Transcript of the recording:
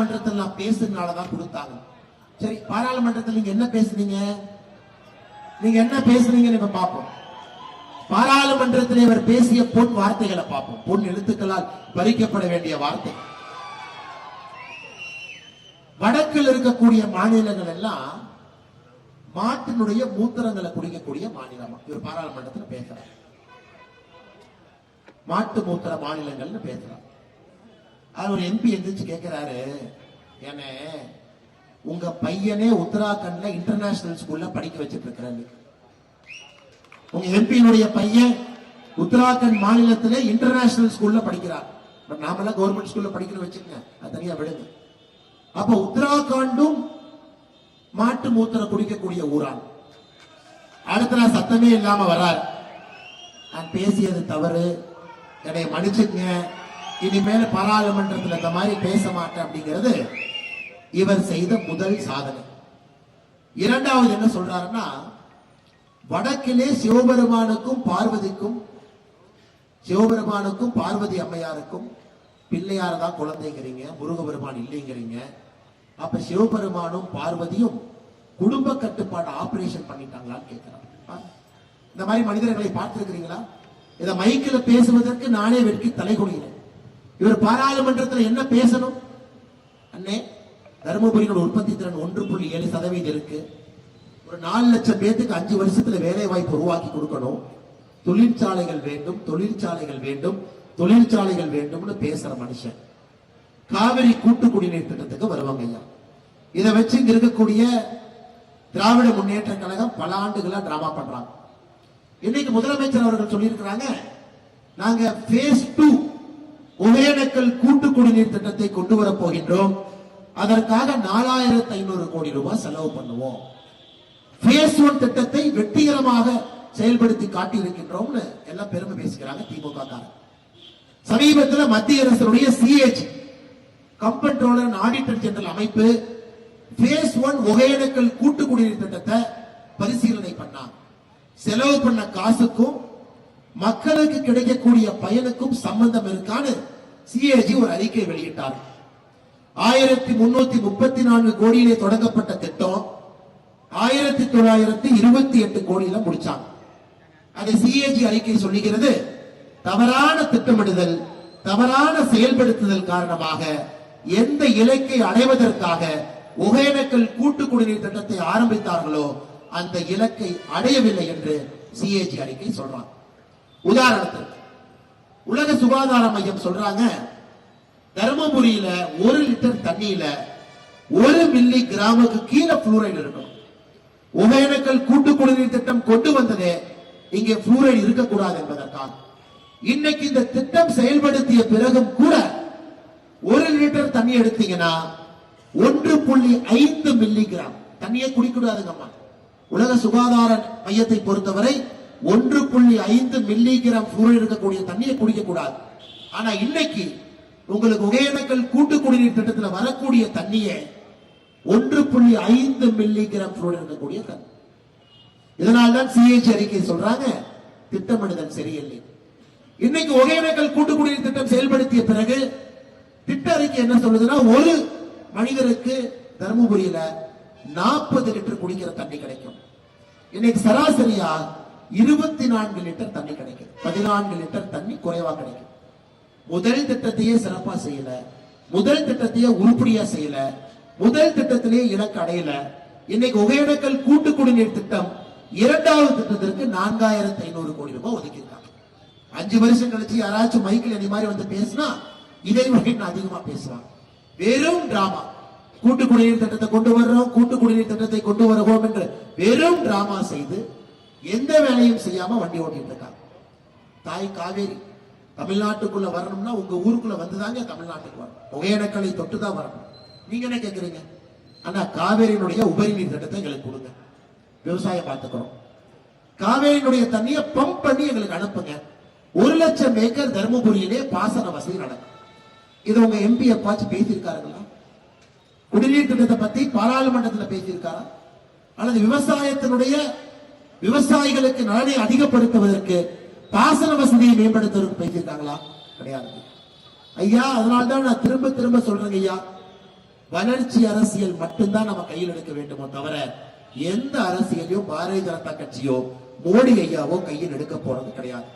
பாராளுமன்றத்தில் நான் பேசுறதுனாலதான் கொடுத்தாங்க. சரி, பாராளுமன்றத்தில் நீங்க என்ன பேசுனீங்க? நீங்க என்ன பேசுனீங்கன்னு இப்ப பார்ப்போம். பாராளுமன்றத்தில் இவர் பேசிய பொன் வார்த்தைகளை பார்ப்போம். பொன் எழுத்துக்களால் பறிக்கப்பட வேண்டிய வார்த்தை. வடக்கில் இருக்கக்கூடிய மாநிலங்கள் எல்லாம் மாட்டினுடைய மூத்திரங்களை குடிக்கக்கூடிய மாநிலமா இவர் பாராளுமன்றத்தில் பேசுறார். மாட்டு மூத்திர மாநிலங்கள்னு பேசுறார். அது ஒரு எம்பி எந்திரிச்சு கேட்கிறாரு, என்ன உங்க பையனே உத்தராகண்ட்ல இன்டர்நேஷனல் ஸ்கூல்ல படிக்க வச்சிட்டு இருக்கிறாரு. உங்க எம்பியினுடைய பையன் உத்தராகண்ட் மாநிலத்திலே இன்டர்நேஷனல் ஸ்கூல்ல படிக்கிறார். பட் நாமெல்லாம் கவர்மெண்ட் ஸ்கூல்ல படிக்கணும் வச்சுக்கோங்க, அது தனியா விடுங்க. அப்ப உத்தராகண்டும் மாட்டு மூத்திரம் குடிக்கக்கூடிய ஊரான். அடுத்த நாள் சத்தமே இல்லாம வரார். நான் பேசியது தவறு, என்னை மன்னிச்சுங்க, இனிமேல பாராளுமன்றத்தில் இந்த மாதிரி பேச மாட்டேன் அப்படிங்கிறது இவர் செய்த முதல் சாதனை. இரண்டாவது என்ன சொல்றாருன்னா, வடக்கிலே சிவபெருமானுக்கும் பார்வதி அம்மையாருக்கும் பிள்ளையார் தான் குழந்தைங்கிறீங்க, முருகபெருமான் இல்லைங்கிறீங்க. அப்ப சிவபெருமானும் பார்வதியும் குடும்ப கட்டுப்பாடு ஆபரேஷன் பண்ணிட்டாங்களான்னு கேட்கிறாங்க. இந்த மாதிரி மனிதர்களை பார்த்திருக்கிறீங்களா? இத மைக்கில் பேசுவதற்கு நானே வெட்கி தலை குனிகிறேன். இவர் பாராளுமன்றத்தில் என்ன பேசணும்? அண்ணே, தருமபுரியோட உற்பத்தி திறன் 1.7% இருக்கு. ஒரு 4 லட்சம் பேருக்கு 5 வருஷத்துல வேலை வாய்ப்பு உருவாக்கி கொடுக்கணும். தொழிற்சாலைகள் வேண்டும், தொழிற்சாலைகள் வேண்டும், தொழிற்சாலைகள் வேண்டும்னு பேசுற மனுஷன் காவிரி கூட்டு குடிநீர் திட்டத்துக்கு வருவாங்க ஐயா. இதை வச்சு இங்க இருக்கக்கூடிய திராவிட முன்னேற்ற கழகம் பல ஆண்டுகளா டிராமா பண்றாங்க. இன்னைக்கு முதலமைச்சர் அவர்கள் சொல்லியிருக்கிறாங்க, நாங்க phase 2 ஒகேனக்கல் கூட்டு குடிநீர் திட்டத்தை கொண்டு வர போகின்றோம், அதற்காக 4500 கோடி ரூபாய் செலவு பண்ணுவோம். phase 1 திட்டத்தை வெற்றிகரமாக செயல்படுத்தி காட்டி இருக்கின்றோம் எல்லாம் பெருமை பேசுகிறாங்க திமுக காரங்க. சமீபத்தில் மத்திய அரசுடைய CAG கம்பென்ட்ரோலர் அண்ட் ஆடிட்டர் ஜெனரல் அமைப்பு phase 1 ஒகேனக்கல் கூட்டு குடிநீர் திட்டத்தை பரிசீலனை பண்ணாங்க. செலவு பண்ண காசுக்கும் மக்களுக்கு கிடைக்கக்கூடிய பயனுக்கும் சம்பந்தம் இருக்கான்னு CAG ஒரு அறிக்கை வெளியிட்டார். 1334 கோடியிலே தொடங்கப்பட்ட திட்டம் 1928 கோடியில முடிச்சாங்க. அதை CAG அறிக்கை சொல்லுகிறது, தவறான திட்டமிடுதல், தவறான செயல்படுத்துதல் காரணமாக எந்த இலக்கை அடைவதற்காக ஒகேனக்கல் கூட்டு குடிநீர் திட்டத்தை ஆரம்பித்தார்களோ அந்த இலக்கை அடையவில்லை என்று CAG அறிக்கை சொல்றாங்க. உதாரணத்துக்கு உலக சுகாதார மையம் சொல்றாங்க, தர்மபுரியில 1 லிட்டர் தண்ணியில 1 மில்லி கிராமுக்கு கீழே புளூரைடு இருக்கணும். ஒகேனக்கல் கூட்டு குடிநீர் திட்டம் கொண்டு வந்ததே இங்கே புளூரைடு இருக்கக்கூடாது என்பதற்காக. இன்னைக்கு இந்த திட்டம் செயல்படுத்திய பிறகும் கூட 1 லிட்டர் தண்ணி எடுத்தீங்கன்னா 1.5 மில்லி கிராம் தண்ணியை குடிக்கூடாதுங்கம்மா. உலக சுகாதார மையத்தை பொறுத்தவரை 1.5 மில்லி கிராம் புளூரைடு இருக்கக்கூடிய தண்ணியை குடிக்க கூடாது. ஆனா இன்னைக்கு உங்களுக்கு ஒகேனக்கல் கூட்டு குடிநீர் திட்டத்தில் வரக்கூடிய தண்ணியை 1.5 மில்லி கிராம் புளூரைடு இருக்கக்கூடிய தண்ணி. இதனால்தான் CAG அறிக்கை சொல்றாங்க, திட்டமிடுதல் சரியில்லை. இன்னைக்கு ஒகேனக்கல் கூட்டு குடிநீர் திட்டம் செயல்படுத்திய பிறகு திட்ட அறிக்கை என்ன சொல்லுதுன்னா, ஒரு மனிதருக்கு தர்மபுரியில 40 லிட்டர் குடிக்கிற தண்ணி கிடைக்கும். இன்னைக்கு சராசரியா 24 லிட்டர் தண்ணி கிடைக்கும். 14 லிட்டர் தண்ணி குறைவா கிடைக்கும். முதல் திட்டத்தையே சிறப்பா செய்யல, முதல் திட்டத்தையே உருப்படியா செய்யல, முதல் திட்டத்திலேயே இலக்கு அடையல. இன்னைக்கு ஒகேனக்கல் கூட்டு குடிநீர் திட்டம் 2வது திட்டத்திற்கு 4500 கோடி ரூபாய் ஒதுக்கி இருக்காங்க. 5 வருஷம் கழிச்சு யாராச்சும் மைக்கில் என்னை மாதிரி வந்து பேசினா இதை விட அதிகமா பேசுவாங்க. வெறும் டிராமா. கூட்டு குடிநீர் திட்டத்தை கொண்டு வர்றோம், கூட்டு குடிநீர் திட்டத்தை கொண்டு வருவோம் என்று வெறும் டிராமா செய்து எந்த வேலையும் செய்யாம வண்டி ஓட்டிட்டு இருக்காங்க. தாய் காவேரி தமிழ்நாட்டுக்குள்ள வரணும்னா உங்க ஊருக்குள்ள வந்துதாங்க தமிழ்நாட்டுக்கு வரணும். ஒகேனக்கலை தொட்டுதான் வரணும். நீங்க என்ன கேக்குறீங்க? ஆனா காவேரியினுடைய உபரி நீர் திட்டத்தை எங்களுக்கு கொடுங்க, விவசாயம் பார்த்துக்கிறோம். காவேரியினுடைய தண்ணியை பம்ப் பண்ணி எங்களுக்கு அனுப்புங்க. 1 லட்சம் ஏக்கர் தர்மபுரியிலே பாசன வசதி நடக்கும். இது உங்க MP எப்பாச்சும் பேசியிருக்காருங்களா? குடிநீர் திட்டத்தை பத்தி பாராளுமன்றத்தில் பேசியிருக்காரா? அல்லது விவசாயிகளுக்கு நலனை அதிகப்படுத்துவதற்கு பாசன வசதியை மேம்படுத்துவதற்கு பேசியிருக்காங்களா? கிடையாது ஐயா. அதனால்தான் நான் திரும்ப திரும்ப சொல்றேன் ஐயா, வளர்ச்சி அரசியல் மட்டும்தான் நம்ம கையில் எடுக்க வேண்டுமோ தவிர எந்த அரசியலையும் பாரதிய ஜனதா கட்சியோ மோடி ஐயாவோ கையில் எடுக்க போறது கிடையாது.